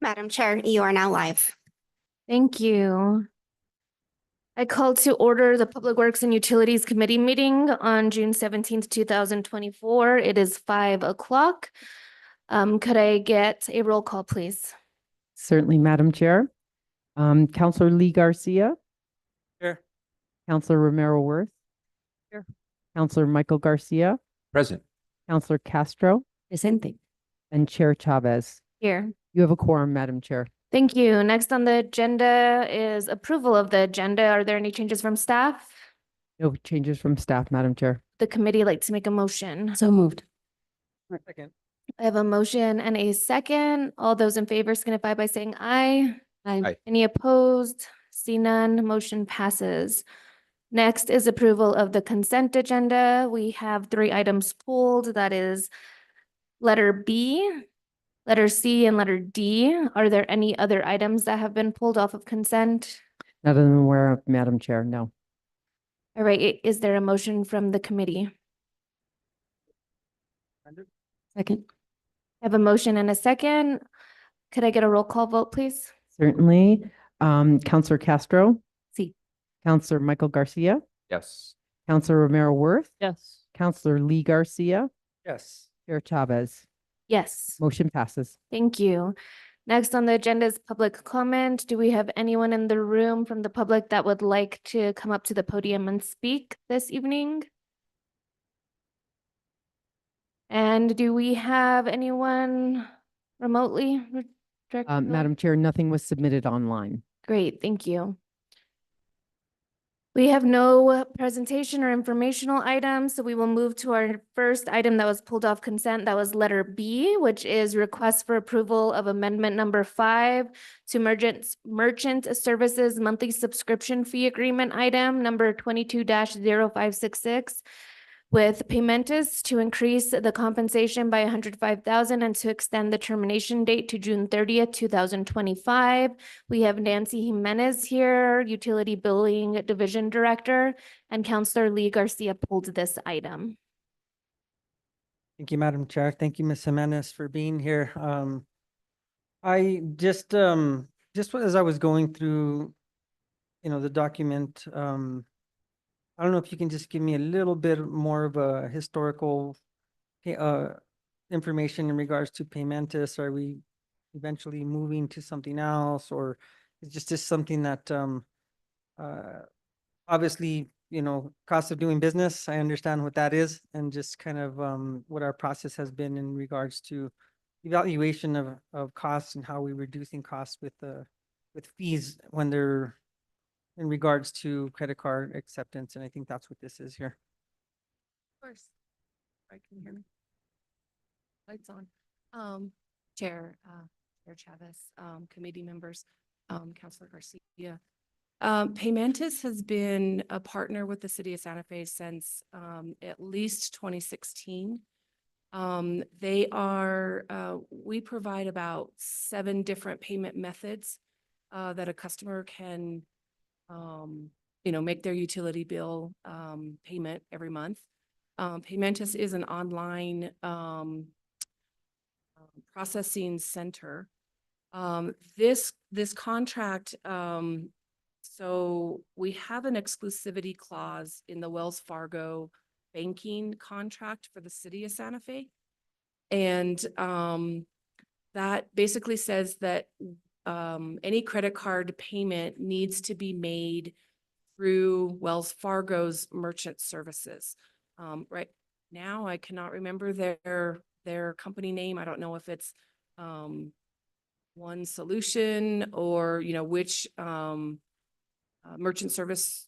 Madam Chair, you are now live. Thank you. I call to order the Public Works and Utilities Committee meeting on June 17th, 2024. It is 5 o'clock. Could I get a roll call, please? Certainly, Madam Chair. Councillor Lee Garcia. Here. Councillor Romero Worth. Here. Councillor Michael Garcia. Present. Councillor Castro. Presente. And Chair Chavez. Here. You have a quorum, Madam Chair. Thank you. Next on the agenda is approval of the agenda. Are there any changes from staff? No changes from staff, Madam Chair. The committee like to make a motion. So moved. Second. I have a motion and a second. All those in favor signify by saying aye. Aye. Any opposed? See none, motion passes. Next is approval of the consent agenda. We have 3 items pulled. That is letter B, letter C, and letter D. Are there any other items that have been pulled off of consent? Not that I'm aware of, Madam Chair, no. All right, is there a motion from the committee? Second. I have a motion and a second. Could I get a roll call vote, please? Certainly. Councillor Castro. Si. Councillor Michael Garcia. Yes. Councillor Romero Worth. Yes. Councillor Lee Garcia. Yes. Chair Chavez. Yes. Motion passes. Thank you. Next on the agenda is public comment. Do we have anyone in the room from the public that would like to come up to the podium and speak this evening? And do we have anyone remotely? Madam Chair, nothing was submitted online. Great, thank you. We have no presentation or informational items, so we will move to our first item that was pulled off consent. That was letter B, which is request for approval of amendment number 5 to merchant services monthly subscription fee agreement item number 22-0566 with Paymentus to increase the compensation by $105,000 and to extend the termination date to June 30th, 2025. We have Nancy Jimenez here, Utility Billing Division Director, and Councillor Lee Garcia pulled this item. Thank you, Madam Chair. Thank you, Ms. Jimenez, for being here. I just as I was going through, the document, I don't know if you can just give me a little bit more of a historical information in regards to Paymentus. Are we eventually moving to something else, or is just something that obviously, cost of doing business, I understand what that is, and just kind of what our process has been in regards to evaluation of costs and how we're reducing costs with fees when they're in regards to credit card acceptance. And I think that's what this is here. Of course. Right, can you hear me? Lights on. Chair Chavez, committee members, Councilor Garcia. Paymentus has been a partner with the city of Santa Fe since at least 2016. We provide about 7 different payment methods that a customer can make their utility bill payment every month. Paymentus is an online processing center. This contract, so we have an exclusivity clause in the Wells Fargo banking contract for the city of Santa Fe. And that basically says that any credit card payment needs to be made through Wells Fargo's merchant services. Right now, I cannot remember their company name. I don't know if it's One Solution or which merchant service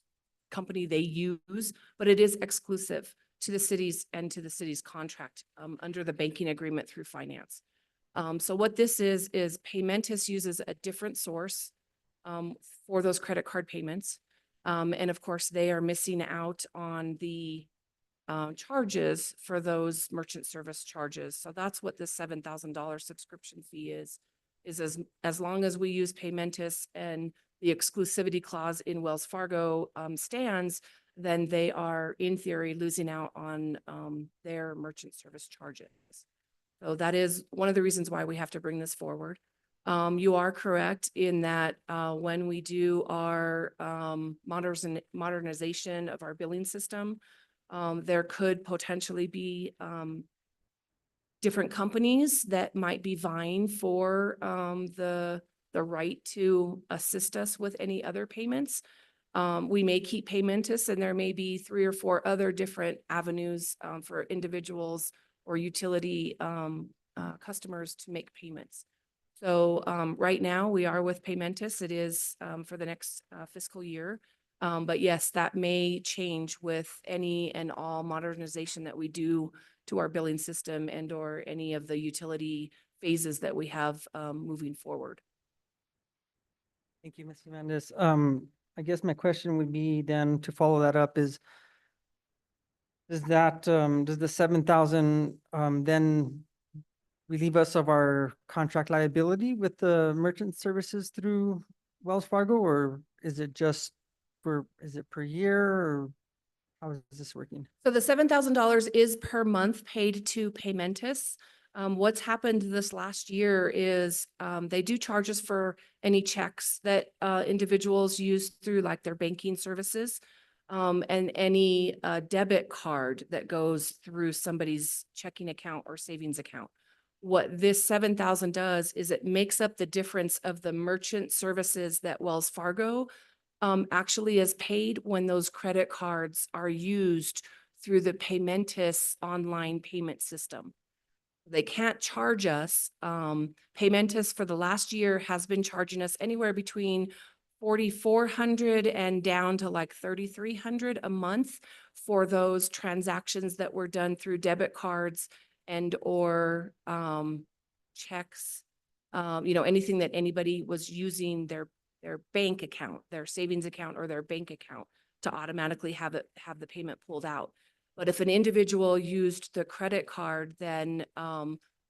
company they use, but it is exclusive to the cities and to the city's contract under the banking agreement through finance. So what this is Paymentus uses a different source for those credit card payments. And of course, they are missing out on the charges for those merchant service charges. So that's what this $7,000 subscription fee is as long as we use Paymentus and the exclusivity clause in Wells Fargo stands, then they are in theory losing out on their merchant service charges. So that is one of the reasons why we have to bring this forward. You are correct in that when we do our modernization of our billing system, there could potentially be different companies that might be vying for the right to assist us with any other payments. We may keep Paymentus, and there may be 3 or 4 other different avenues for individuals or utility customers to make payments. So right now, we are with Paymentus. It is for the next fiscal year. But yes, that may change with any and all modernization that we do to our billing system and or any of the utility phases that we have moving forward. Thank you, Ms. Hernandez. I guess my question would be then to follow that up is, does the 7,000 then relieve us of our contract liability with the merchant services through Wells Fargo, or is it just is it per year, or how is this working? So the $7,000 is per month paid to Paymentus. What's happened this last year is they do charge us for any checks that individuals use through like their banking services, and any debit card that goes through somebody's checking account or savings account. What this 7,000 does is it makes up the difference of the merchant services that Wells Fargo actually is paid when those credit cards are used through the Paymentus online payment system. They can't charge us. Paymentus for the last year has been charging us anywhere between $4,400 and down to like $3,300 a month for those transactions that were done through debit cards and or checks, anything that anybody was using their bank account, their savings account or their bank account to automatically have the payment pulled out. But if an individual used the credit card, then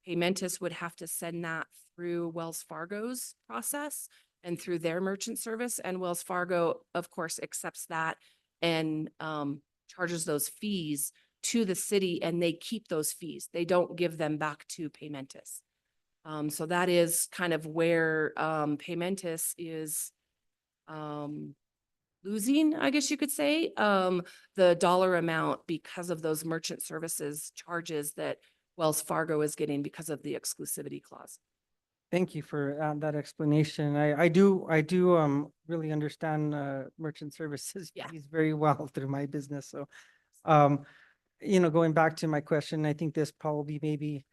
Paymentus would have to send that through Wells Fargo's process and through their merchant service. And Wells Fargo, of course, accepts that and charges those fees to the city, and they keep those fees. They don't give them back to Paymentus. So that is kind of where Paymentus is losing, I guess you could say, the dollar amount because of those merchant services charges that Wells Fargo is getting because of the exclusivity clause. Thank you for that explanation. I do really understand merchant services Yeah. fees very well through my business. So, going back to my question, I think this probably maybe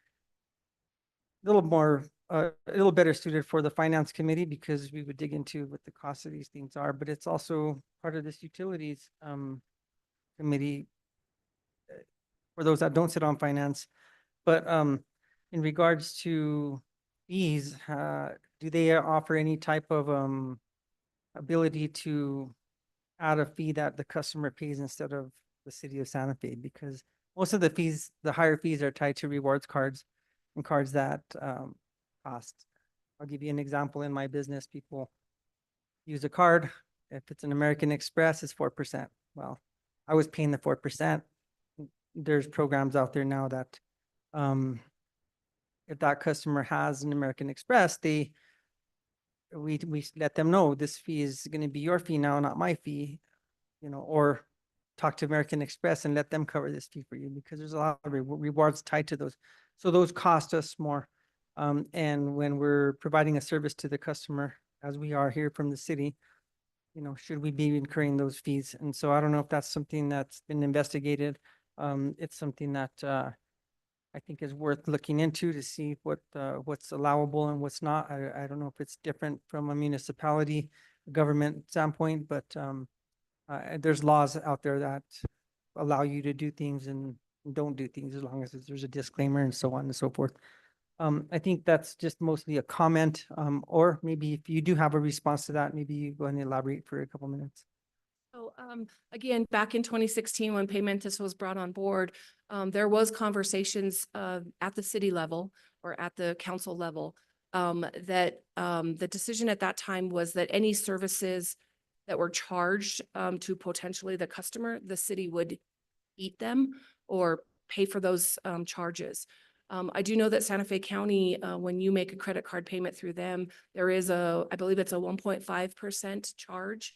a little better suited for the finance committee, because we would dig into what the cost of these things are, but it's also part of this utilities committee for those that don't sit on finance. But in regards to fees, do they offer any type of ability to add a fee that the customer pays instead of the city of Santa Fe? Because most of the fees, the higher fees, are tied to rewards cards and cards that cost. I'll give you an example. In my business, people use a card. If it's an American Express, it's 4%. Well, I was paying the 4%. There's programs out there now that if that customer has an American Express, we let them know this fee is going to be your fee now, not my fee, or talk to American Express and let them cover this fee for you, because there's a lot of rewards tied to those. So those cost us more. And when we're providing a service to the customer, as we are here from the city, should we be incurring those fees? And so I don't know if that's something that's been investigated. It's something that I think is worth looking into to see what's allowable and what's not. I don't know if it's different from a municipality government standpoint, but there's laws out there that allow you to do things and don't do things as long as there's a disclaimer and so on and so forth. I think that's just mostly a comment, or maybe if you do have a response to that, maybe you go ahead and elaborate for a couple minutes. So again, back in 2016, when Paymentus was brought on board, there was conversations at the city level or at the council level that the decision at that time was that any services that were charged to potentially the customer, the city would eat them or pay for those charges. I do know that Santa Fe County, when you make a credit card payment through them, there is I believe it's a 1.5% charge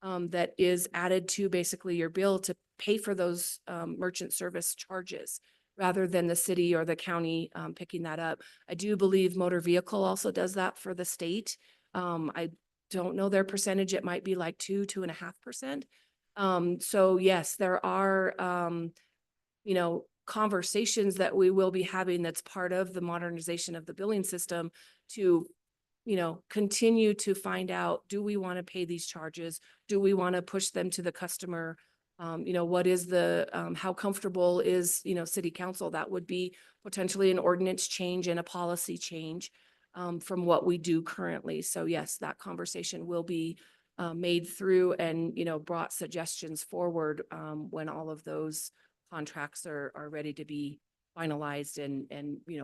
that is added to basically your bill to pay for those merchant service charges rather than the city or the county picking that up. I do believe motor vehicle also does that for the state. I don't know their percentage. It might be like 2.5%. So yes, there are, conversations that we will be having that's part of the modernization of the billing system to, continue to find out, do we want to pay these charges? Do we want to push them to the customer? What is how comfortable is, city council? That would be potentially an ordinance change and a policy change from what we do currently. So yes, that conversation will be made through and, brought suggestions forward when all of those contracts are ready to be finalized and,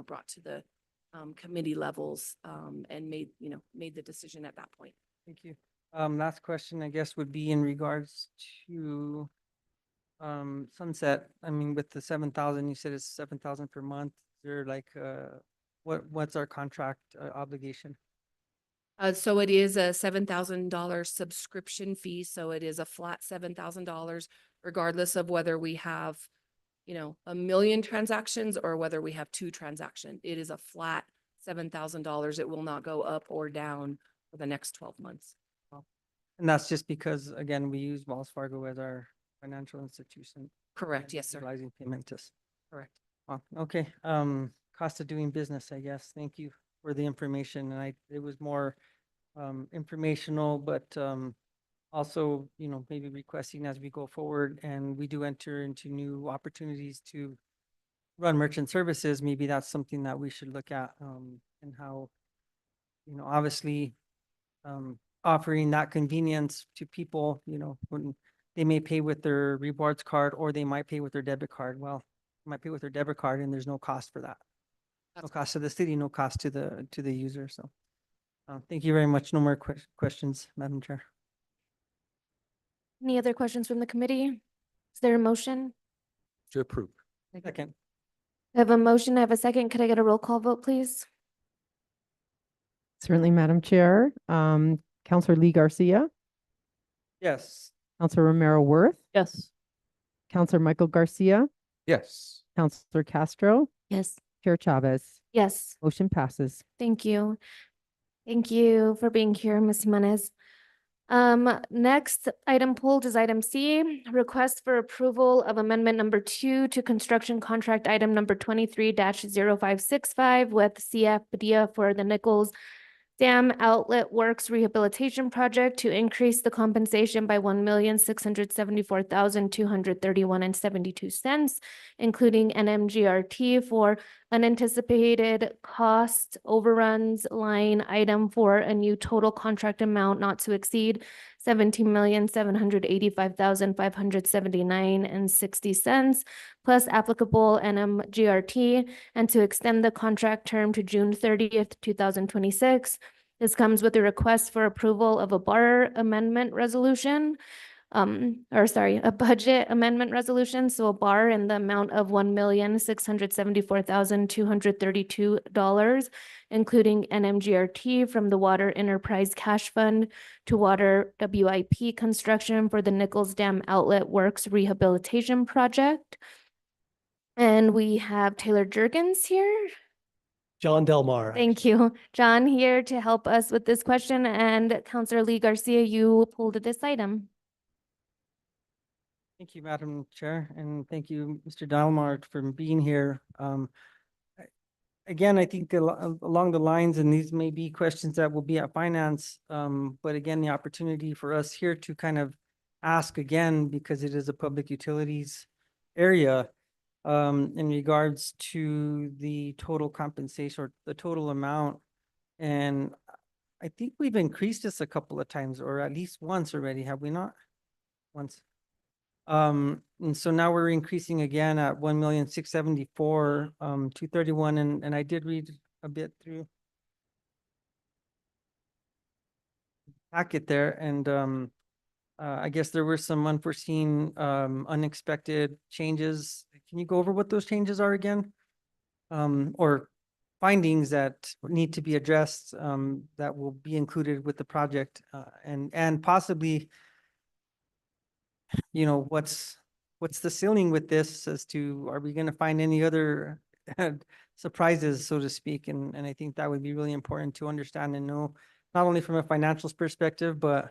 brought to the committee levels and made the decision at that point. Thank you. Last question, I guess, would be in regards to Sunset. I mean, with the 7,000, you said it's 7,000 per month. Is there like, what's our contract obligation? So it is a $7,000 subscription fee. So it is a flat $7,000 regardless of whether we have, 1 million transactions or whether we have 2 transactions. It is a flat $7,000. It will not go up or down for the next 12 months. And that's just because, again, we use Wells Fargo as our financial institution. Correct. Yes, sir. Utilizing Paymentus. Correct. Okay, cost of doing business, I guess. Thank you for the information. And it was more informational, but also, maybe requesting as we go forward and we do enter into new opportunities to run merchant services, maybe that's something that we should look at and how, obviously offering that convenience to people, when they may pay with their rewards card or they might pay with their debit card. Well, they might pay with their debit card and there's no cost for that. No cost to the city, no cost to the user. So thank you very much. No more questions, Madam Chair. Any other questions from the committee? Is there a motion? To approve. Second. I have a motion. I have a second. Could I get a roll call vote, please? Certainly, Madam Chair. Counselor Lee Garcia, Yes. Counselor Romero Worth, Yes. Counselor Michael Garcia, Yes. Counselor Castro, Yes. Chair Chavez. Yes. Motion passes. Thank you. Thank you for being here, Ms. Jimenez. Next item pulled is item C, request for approval of amendment number 2 to construction contract item number 23-0565 with CF Padilla for the Nichols Dam Outlet Works Rehabilitation Project to increase the compensation by $1,674,231.72, including NMGRT for unanticipated cost overruns line item for a new total contract amount not to exceed $17,785,579.60 plus applicable NMGRT, and to extend the contract term to June 30th, 2026. This comes with a request for approval of a bar amendment resolution, a budget amendment resolution. So a bar in the amount of $1,674,232, including NMGRT from the Water Enterprise Cash Fund to Water WIP construction for the Nichols Dam Outlet Works Rehabilitation Project. And we have Taylor Jurgens here. John Delmar. Thank you. John here to help us with this question, and Counselor Lee Garcia, you pulled this item. Thank you, Madam Chair, and thank you, Mr. Dalmar, for being here. Again, I think along the lines, and these may be questions that will be at finance, but again, the opportunity for us here to kind of ask again, because it is a public utilities area, in regards to the total compensation or the total amount. And I think we've increased this a couple of times, or at least once already, have we not? Once. And so now we're increasing again at 1,674,231, and I did read a bit through the packet there, and I guess there were some unforeseen, unexpected changes. Can you go over what those changes are again? or findings that need to be addressed, that will be included with the project, and possibly, you know, what's the ceiling with this as to, are we gonna find any other surprises, so to speak? And I think that would be really important to understand and know, not only from a financial perspective, but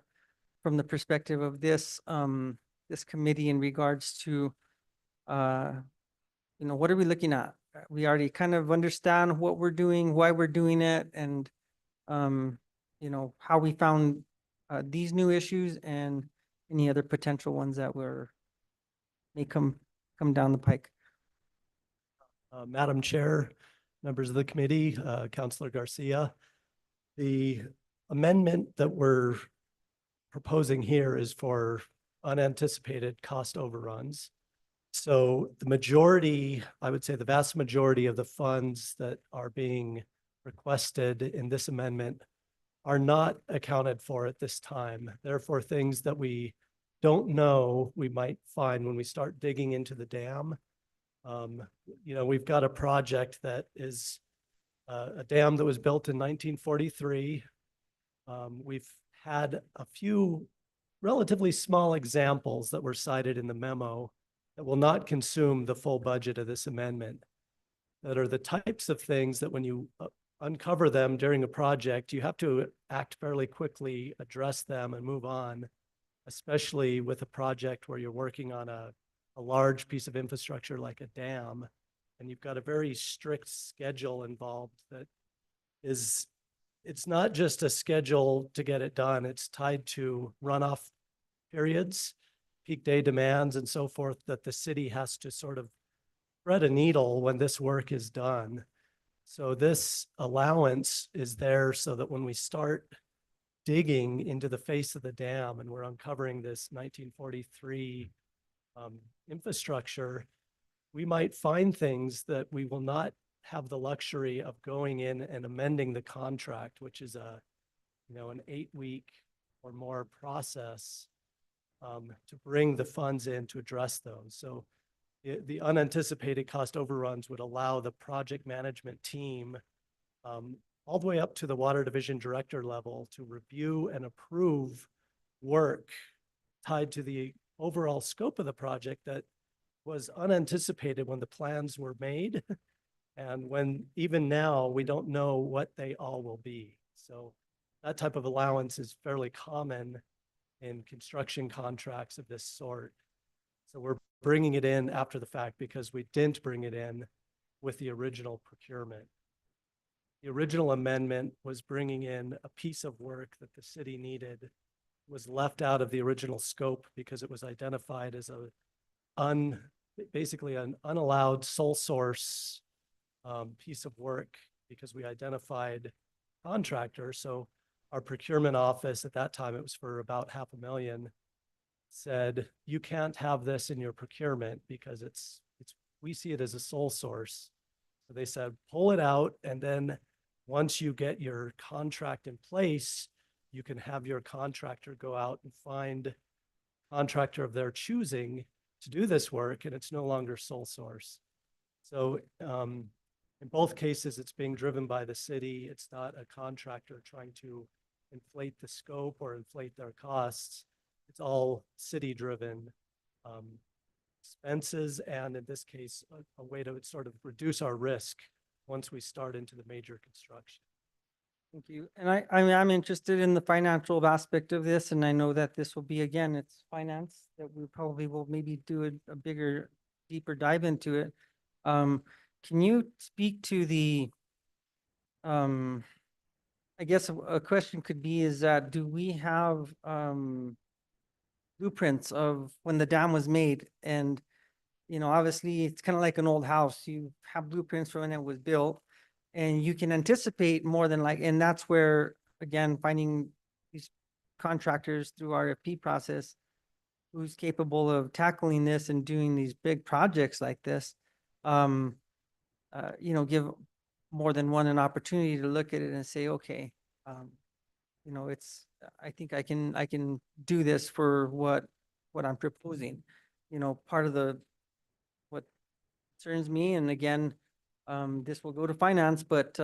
from the perspective of this, this committee in regards to, you know, what are we looking at? We already kind of understand what we're doing, why we're doing it, and, you know, how we found, these new issues and any other potential ones that may come down the pike. Madam Chair, members of the committee, Councilor Garcia. The amendment that we're proposing here is for unanticipated cost overruns. So the majority, I would say the vast majority of the funds that are being requested in this amendment are not accounted for at this time. Therefore, things that we don't know we might find when we start digging into the dam. You know, we've got a project that is a dam that was built in 1943. We've had a few relatively small examples that were cited in the memo that will not consume the full budget of this amendment, that are the types of things that when you uncover them during a project, you have to act fairly quickly, address them and move on, especially with a project where you're working on a large piece of infrastructure like a dam, and you've got a very strict schedule involved that is, it's not just a schedule to get it done, it's tied to runoff periods, peak day demands and so forth, that the city has to sort of thread a needle when this work is done. So this allowance is there so that when we start digging into the face of the dam and we're uncovering this 1943 infrastructure, we might find things that we will not have the luxury of going in and amending the contract, which is a, you know, an 8-week or more process to bring the funds in to address those. So the unanticipated cost overruns would allow the project management team all the way up to the water division director level to review and approve work tied to the overall scope of the project that was unanticipated when the plans were made. And when even now, we don't know what they all will be. So that type of allowance is fairly common in construction contracts of this sort. So we're bringing it in after the fact because we didn't bring it in with the original procurement. The original amendment was bringing in a piece of work that the city needed, was left out of the original scope because it was identified as basically an unallowed sole source piece of work because we identified contractors. So our procurement office at that time, it was for about $500,000, said, you can't have this in your procurement because we see it as a sole source. So they said, pull it out. And then once you get your contract in place, you can have your contractor go out and find a contractor of their choosing to do this work, and it's no longer sole source. So in both cases, it's being driven by the city. It's not a contractor trying to inflate the scope or inflate their costs. It's all city-driven expenses, and in this case, a way to sort of reduce our risk once we start into the major construction. Thank you. And I mean, I'm interested in the financial aspect of this, and I know that this will be, again, it's finance, that we probably will maybe do a bigger, deeper dive into it. Can you speak to the, I guess a question could be is that, do we have blueprints of when the dam was made? And, you know, obviously it's kind of like an old house. You have blueprints for when it was built, and you can anticipate more than like, and that's where, again, finding these contractors through RFP process, who's capable of tackling this and doing these big projects like this, you know, give more than one an opportunity to look at it and say, okay, you know, I think I can do this for what I'm proposing. You know, part of what concerns me, and again, This will go to finance, but,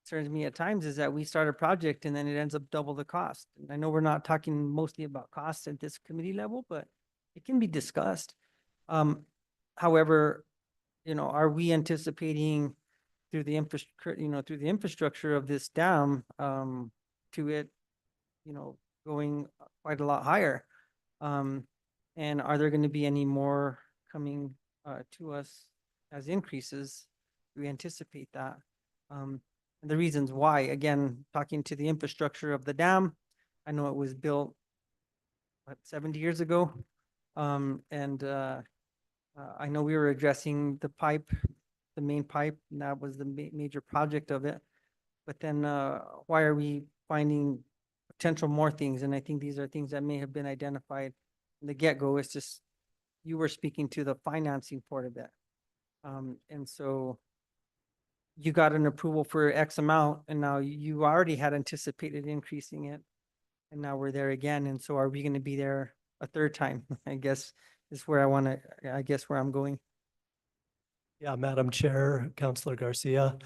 concerns me at times is that we start a project and then it ends up double the cost. And I know we're not talking mostly about costs at this committee level, but it can be discussed. However, are we anticipating through the infrastructure of this dam, to it, going quite a lot higher? And are there going to be any more coming, to us as increases? We anticipate that. And the reasons why, again, talking to the infrastructure of the dam, I know it was built, 70 years ago? I know we were addressing the pipe, the main pipe, and that was the major project of it. But then, why are we finding potential more things? And I think these are things that may have been identified in the get-go. It's just, you were speaking to the financing part of it. And so you got an approval for X amount, and now you already had anticipated increasing it. And now we're there again. And so are we going to be there a third time? I guess is where where I'm going. Yeah, Madam Chair, Councilor Garcia,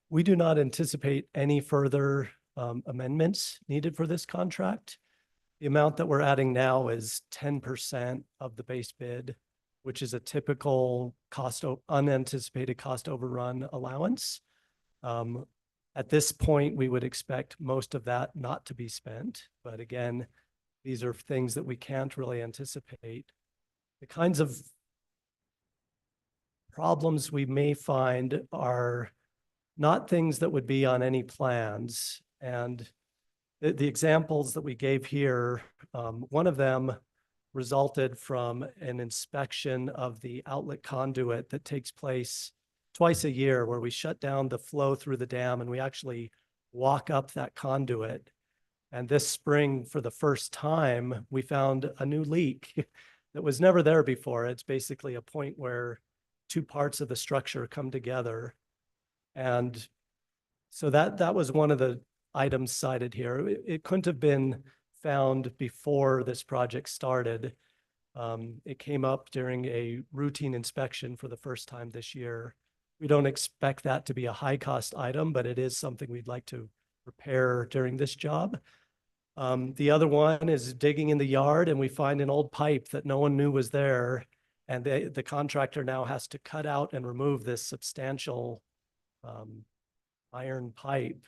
we do not anticipate any further amendments needed for this contract. The amount that we're adding now is 10% of the base bid, which is a typical unanticipated cost overrun allowance. At this point, we would expect most of that not to be spent. But again, these are things that we can't really anticipate. The kinds of problems we may find are not things that would be on any plans. And the examples that we gave here, one of them resulted from an inspection of the outlet conduit that takes place twice a year, where we shut down the flow through the dam and we actually walk up that conduit. And this spring, for the first time, we found a new leak that was never there before. It's basically a point where two parts of the structure come together. And so that was one of the items cited here. It couldn't have been found before this project started. It came up during a routine inspection for the first time this year. We don't expect that to be a high cost item, but it is something we'd like to repair during this job. The other one is digging in the yard and we find an old pipe that no one knew was there. And the contractor now has to cut out and remove this substantial iron pipe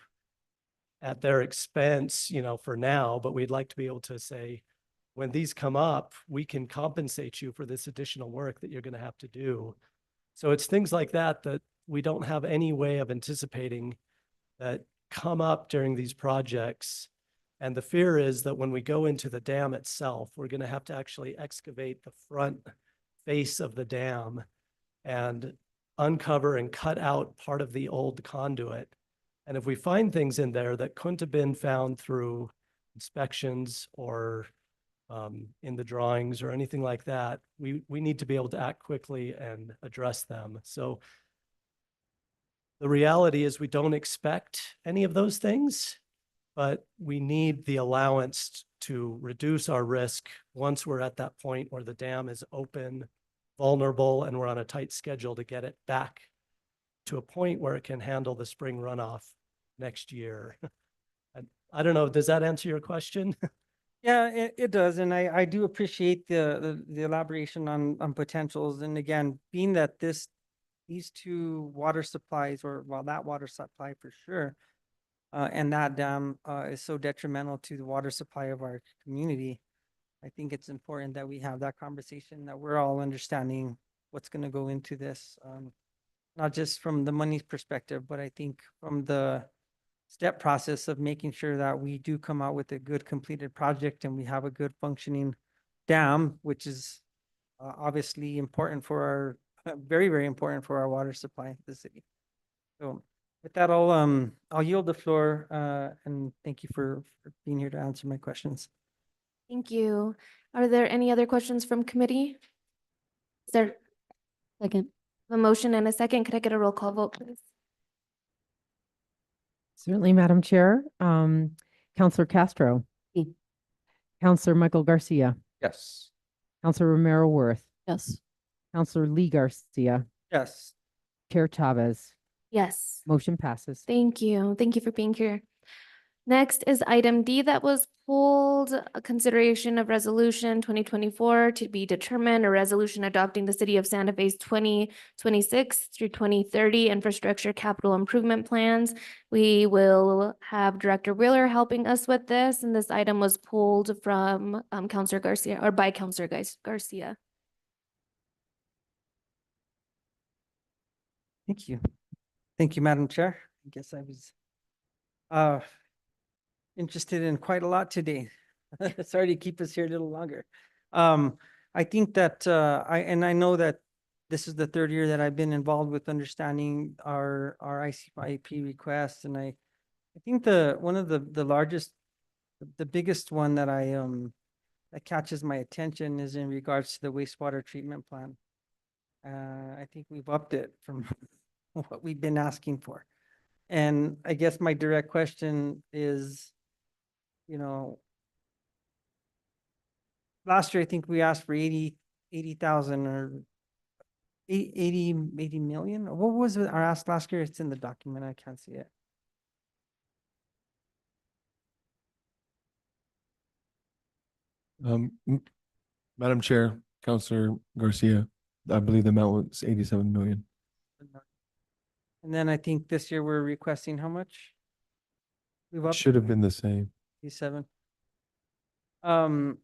at their expense, for now. But we'd like to be able to say, when these come up, we can compensate you for this additional work that you're going to have to do. So it's things like that that we don't have any way of anticipating that come up during these projects. And the fear is that when we go into the dam itself, we're going to have to actually excavate the front face of the dam and uncover and cut out part of the old conduit. And if we find things in there that couldn't have been found through inspections or in the drawings or anything like that, we need to be able to act quickly and address them. So the reality is we don't expect any of those things, but we need the allowance to reduce our risk once we're at that point where the dam is open, vulnerable, and we're on a tight schedule to get it back to a point where it can handle the spring runoff next year. I don't know, does that answer your question? Yeah, it does. And I do appreciate the elaboration on potentials. And again, being that these two water supplies, or well, that water supply for sure, and that dam is so detrimental to the water supply of our community, I think it's important that we have that conversation, that we're all understanding what's going to go into this, not just from the money perspective, but I think from the step process of making sure that we do come out with a good completed project and we have a good functioning dam, which is obviously important for our, very, very important for our water supply in the city. So with that, I'll yield the floor, and thank you for being here to answer my questions. Thank you. Are there any other questions from committee? Is there Second. a motion and a second? Could I get a roll call vote, please? Certainly, Madam Chair. Counselor Castro. Aye. Counselor Michael Garcia. Yes. Counselor Romero Worth. Yes. Counselor Lee Garcia. Yes. Chair Chavez. Yes. Motion passes. Thank you. Thank you for being here. Next is item D that was pulled, a consideration of resolution 2024 to be determined, a resolution adopting the city of Santa Fe's 2026 through 2030 infrastructure capital improvement plans. We will have Director Wheeler helping us with this, and this item was pulled from Counselor Garcia, or by Counselor Garcia. Thank you. Thank you, Madam Chair. I guess I was interested in quite a lot today. Sorry to keep us here a little longer. I think that I know that this is the third year that I've been involved with understanding our ICIP requests, and I think one of the largest, the biggest one that that catches my attention is in regards to the wastewater treatment plan. I think we've upped it from what we've been asking for. And I guess my direct question is, you know, last year, I think we asked for 80,000 or 80 million. What was it, our ask last year? It's in the document. I can't see it. Madam Chair, Counselor Garcia, I believe the amount was 87 million. And then I think this year we're requesting how much? We've upped Should have been the same. 87. And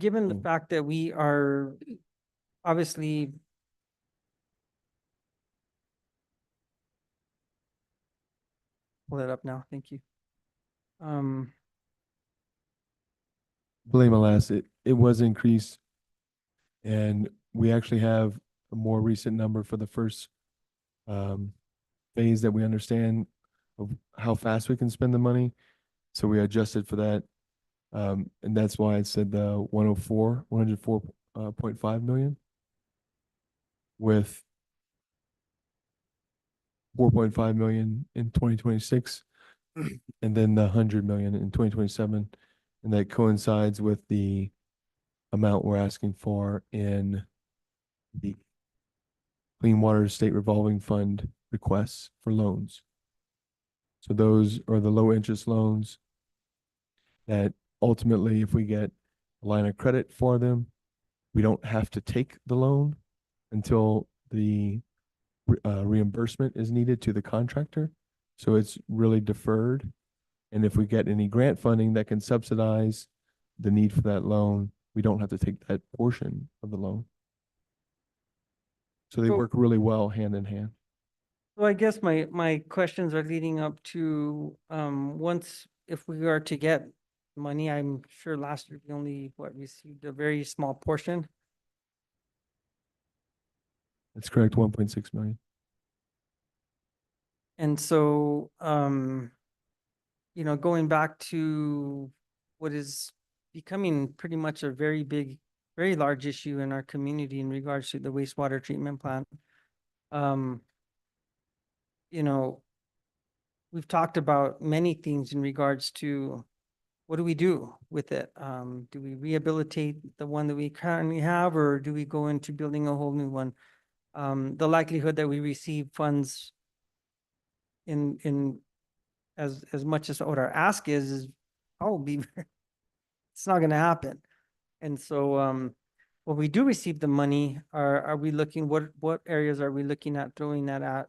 given the Mm. fact that we are obviously pull it up now, thank you. Blame alas, it was increased. And we actually have a more recent number for the first phase that we understand of how fast we can spend the money. So we adjusted for that. And that's why I said the 104.5 million with 4.5 million in 2026 and then the 100 million in 2027. And that coincides with the amount we're asking for in the Clean Water State Revolving Fund requests for loans. So those are the low interest loans that ultimately, if we get a line of credit for them, we don't have to take the loan until the reimbursement is needed to the contractor. So it's really deferred. And if we get any grant funding that can subsidize the need for that loan, we don't have to take that portion of the loan. So they So- work really well hand in hand. Well, I guess my questions are leading up to, if we are to get money, I'm sure last year we only, received a very small portion. That's correct, 1.6 million. And so, going back to what is becoming pretty much a very big, very large issue in our community in regards to the wastewater treatment plant. We've talked about many things in regards to what do we do with it? Do we rehabilitate the one that we currently have, or do we go into building a whole new one? The likelihood that we receive funds in as much as what our ask is probably it's not going to happen. And so when we do receive the money, are we looking, what areas are we looking at throwing that at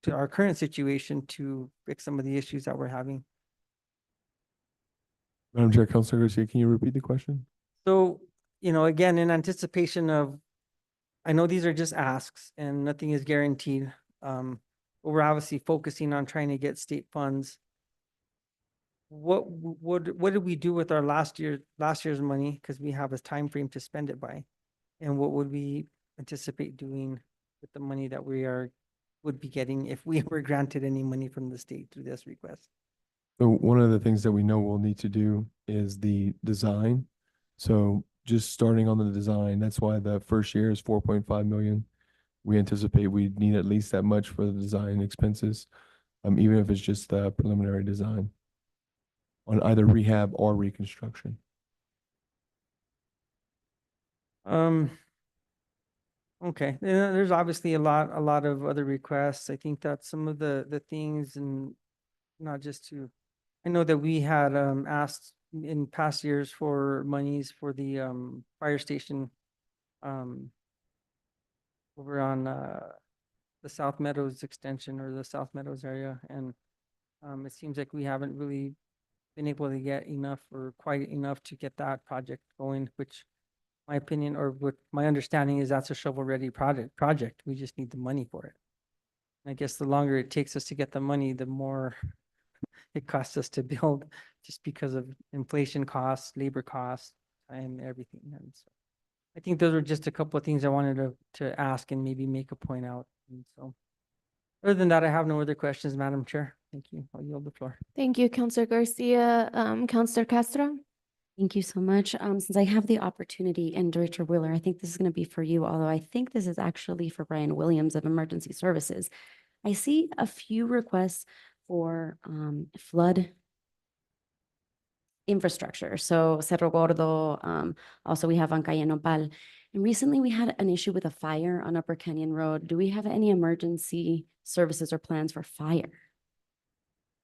to our current situation to fix some of the issues that we're having? Madam Chair, Councilor Garcia, can you repeat the question? So, again, in anticipation of, I know these are just asks and nothing is guaranteed. But we're obviously focusing on trying to get state funds. What did we do with our last year's money? Because we have a time frame to spend it by. And what would we anticipate doing with the money that would be getting if we were granted any money from the state through this request? So one of the things that we know we'll need to do is the design. So just starting on the design, that's why the first year is 4.5 million. We anticipate we need at least that much for the design expenses, even if it's just the preliminary design on either rehab or reconstruction. Okay, there's obviously a lot of other requests. I think that some of the things and not just to, I know that we had asked in past years for monies for the fire station um over on the South Meadows extension or the South Meadows area, and it seems like we haven't really been able to get enough or quite enough to get that project going, which my opinion or what my understanding is that's a shovel-ready project. We just need the money for it. I guess the longer it takes us to get the money, the more it costs us to build just because of inflation costs, labor costs, and everything. And so I think those are just a couple of things I wanted to ask and maybe make a point out. And so other than that, I have no other questions, Madam Chair. Thank you. I'll yield the floor. Thank you, Counselor Garcia. Counselor Castro? Thank you so much. Since I have the opportunity, and Director Wheeler, I think this is going to be for you, although I think this is actually for Brian Williams of Emergency Services. I see a few requests for flood infrastructure. So Cerro Gordo, also we have on Calle Nopal. And recently we had an issue with a fire on Upper Canyon Road. Do we have any emergency services or plans for fire?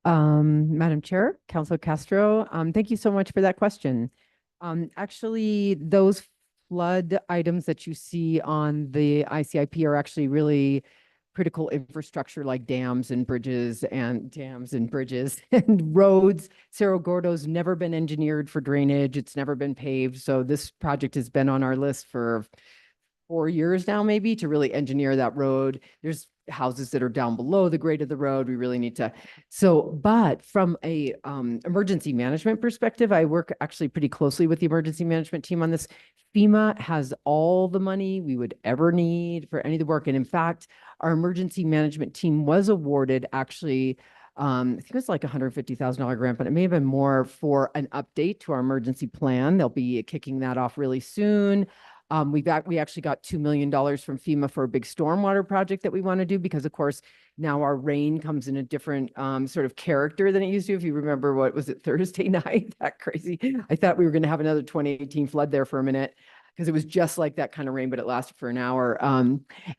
Madam Chair, Councilor Castro, thank you so much for that question. Actually, those flood items that you see on the ICIP are actually really critical infrastructure like dams and bridges and roads. Cerro Gordo's never been engineered for drainage. It's never been paved. So this project has been on our list for 4 years now, maybe, to really engineer that road. There's houses that are down below the grade of the road. We really need to. So, but from a emergency management perspective, I work actually pretty closely with the emergency management team on this. FEMA has all the money we would ever need for any of the work. And in fact, our emergency management team was awarded actually, I think it was like $150,000 grant, but it may have been more for an update to our emergency plan. They'll be kicking that off really soon. We actually got $2 million from FEMA for a big stormwater project that we want to do because, of course, now our rain comes in a different sort of character than it used to. If you remember, what was it, Thursday night? That crazy. I thought we were going to have another 2018 flood there for a minute because it was just like that kind of rain, but it lasted for an hour.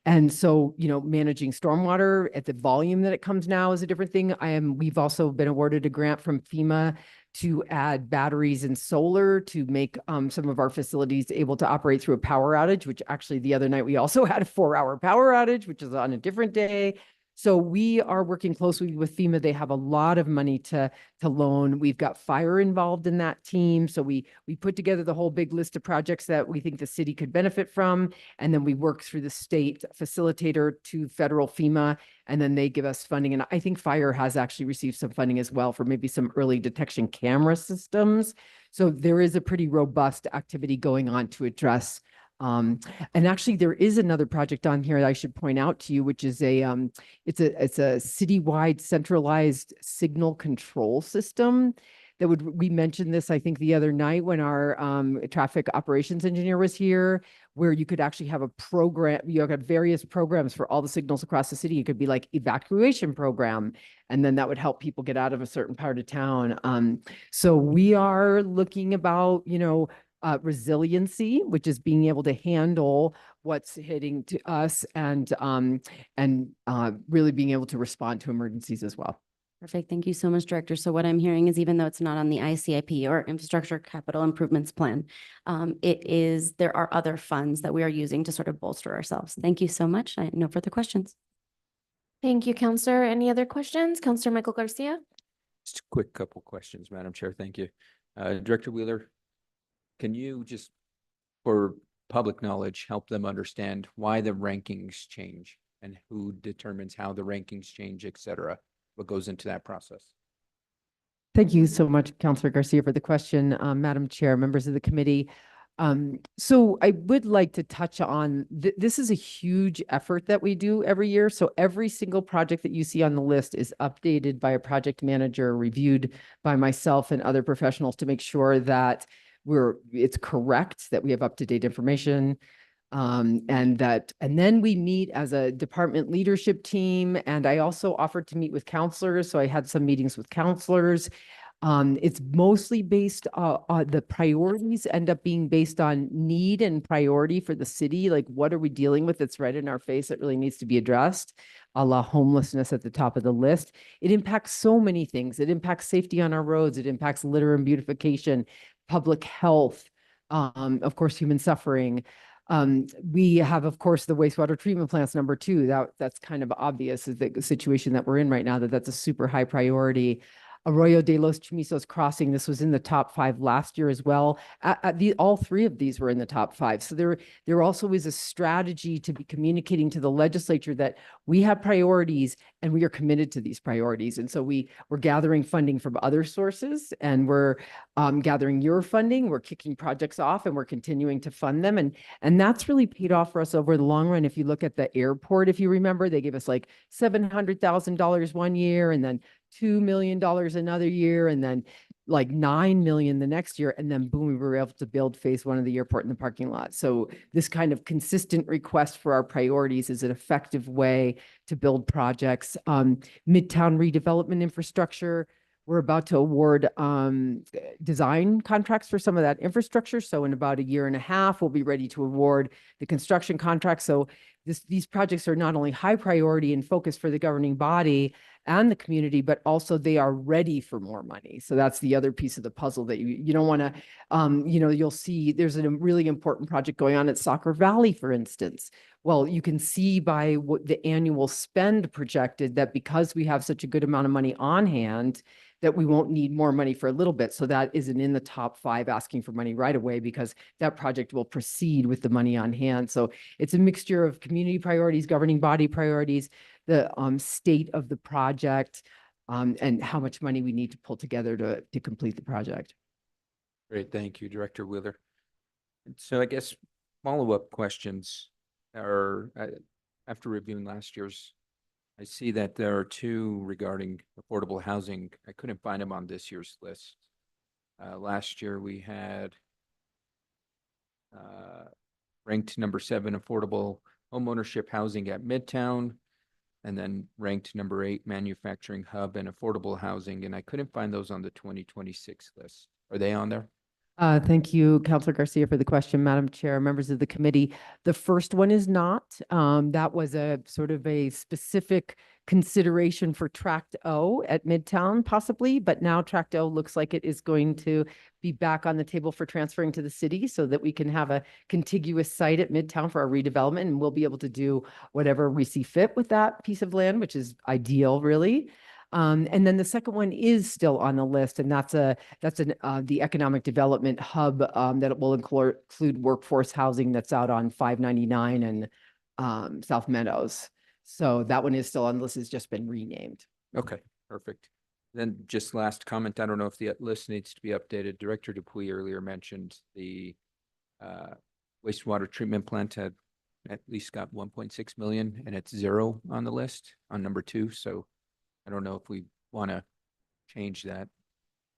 And so, you know, managing stormwater at the volume that it comes now is a different thing. We've also been awarded a grant from FEMA to add batteries and solar to make some of our facilities able to operate through a power outage, which actually the other night we also had a 4-hour power outage, which is on a different day. So we are working closely with FEMA. They have a lot of money to loan. We've got fire involved in that team. So we put together the whole big list of projects that we think the city could benefit from. And then we work through the state facilitator to federal FEMA, and then they give us funding. And I think fire has actually received some funding as well for maybe some early detection camera systems. So there is a pretty robust activity going on to address. And actually there is another project on here that I should point out to you, which is it's a citywide centralized signal control system that we mentioned this, I think, the other night when our traffic operations engineer was here, where you could actually have a program, you got various programs for all the signals across the city. It could be like evacuation program, and then that would help people get out of a certain part of town. So we are looking about, you know, resiliency, which is being able to handle what's hitting to us and really being able to respond to emergencies as well. Perfect. Thank you so much, Director. So what I'm hearing is even though it's not on the ICIP or Infrastructure Capital Improvements Plan, there are other funds that we are using to sort of bolster ourselves. Thank you so much. I no further questions. Thank you, Counselor. Any other questions? Counselor Michael Garcia? Just a quick couple questions, Madam Chair. Thank you. Director Wheeler, can you just, for public knowledge, help them understand why the rankings change and who determines how the rankings change, et cetera? What goes into that process? Thank you so much, Councilor Garcia, for the question, Madam Chair, members of the committee. So I would like to touch on, this is a huge effort that we do every year. So every single project that you see on the list is updated by a project manager, reviewed by myself and other professionals to make sure that it's correct, that we have up-to-date information. And then we meet as a department leadership team. And I also offered to meet with counselors. So I had some meetings with counselors. It's mostly based, the priorities end up being based on need and priority for the city. Like, what are we dealing with that's right in our face that really needs to be addressed? A la homelessness at the top of the list. It impacts so many things. It impacts safety on our roads. It impacts litter and beautification, public health, of course, human suffering. We have, of course, the wastewater treatment plants number 2. That's kind of obvious is the situation that we're in right now, that's a super high priority. Arroyo de los Chimisos Crossing, this was in the top 5 last year as well. All 3 of these were in the top 5. So there also is a strategy to be communicating to the legislature that we have priorities and we are committed to these priorities. And so we're gathering funding from other sources, and we're gathering your funding. We're kicking projects off and we're continuing to fund them. And that's really paid off for us over the long run. If you look at the airport, if you remember, they gave us like $700,000 one year, and then $2 million another year, and then like 9 million the next year. And then boom, we were able to build phase 1 of the airport in the parking lot. So this kind of consistent request for our priorities is an effective way to build projects. Midtown redevelopment infrastructure. We're about to award design contracts for some of that infrastructure. So in about 1.5 years, we'll be ready to award the construction contract. So these projects are not only high priority and focus for the governing body and the community, but also they are ready for more money. So that's the other piece of the puzzle that you don't want to, you'll see there's a really important project going on at Saukar Valley, for instance. Well, you can see by what the annual spend projected that because we have such a good amount of money on hand, that we won't need more money for a little bit. So that isn't in the top 5 asking for money right away, because that project will proceed with the money on hand. So it's a mixture of community priorities, governing body priorities, the state of the project, and how much money we need to pull together to complete the project. Great, thank you, Director Wheeler. And so I guess follow-up questions are, after reviewing last year's, I see that there are 2 regarding affordable housing. I couldn't find them on this year's list. Last year we had ranked number 7 affordable homeownership housing at Midtown, and then ranked number 8 manufacturing hub and affordable housing. And I couldn't find those on the 2026 list. Are they on there? Thank you, Councilor Garcia, for the question, Madam Chair, members of the committee. The first one is not. That was a sort of a specific consideration for Tract O at Midtown, possibly, but now Tract O looks like it is going to be back on the table for transferring to the city so that we can have a contiguous site at Midtown for our redevelopment, and we'll be able to do whatever we see fit with that piece of land, which is ideal, really. And then the second one is still on the list, and that's the economic development hub that will include workforce housing that's out on 599 and South Meadows. So that one is still on the list, has just been renamed. Okay, perfect. Then just last comment, I don't know if the list needs to be updated. Director Dupuy earlier mentioned the wastewater treatment plant had at least got 1.6 million, and it's 0 on the list on number 2. So I don't know if we want to change that.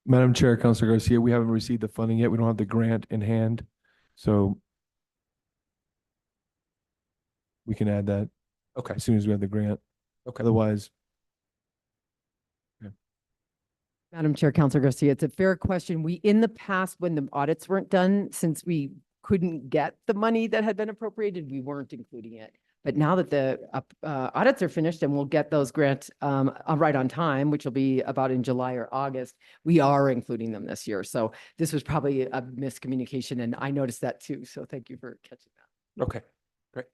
Madam Chair, Councilor Garcia, we haven't received the funding yet. We don't have the grant in hand. So we can add that Okay, as soon as we have the grant. okay. Otherwise, Madam Chair, Councilor Garcia, it's a fair question. We, in the past, when the audits weren't done, since we couldn't get the money that had been appropriated, we weren't including it. But now that the audits are finished and we'll get those grants right on time, which will be about in July or August, we are including them this year. So this was probably a miscommunication, and I noticed that too. So thank you for catching that. Okay, great.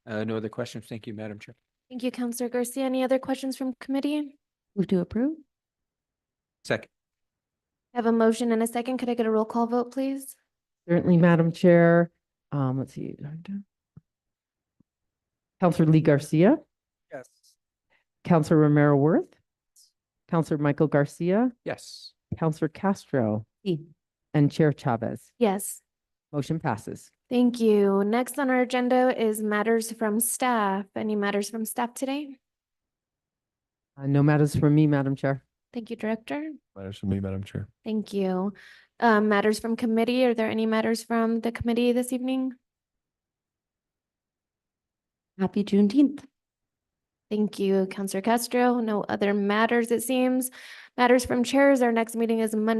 No other questions. Thank you, Madam Chair. Thank you, Councilor Garcia. Any other questions from committee? Move to approve? Second. I have a motion and a second. Could I get a roll call vote, please? Certainly, Madam Chair. Let's see. Councilor Lee Garcia, Yes. Councilor Romero Worth, Councilor Michael Garcia, Yes. Councilor Castro, E. and Chair Chavez. Yes. Motion passes. Thank you. Next on our agenda is matters from staff. Any matters from staff today? No matters from me, Madam Chair. Thank you, Director. matters for me, Madam Chair. Thank you. Matters from committee. Are there any matters from the committee this evening? Happy Juneteenth. Thank you, Counselor Castro. No other matters, it seems. Matters from chairs. Our next meeting is Monday.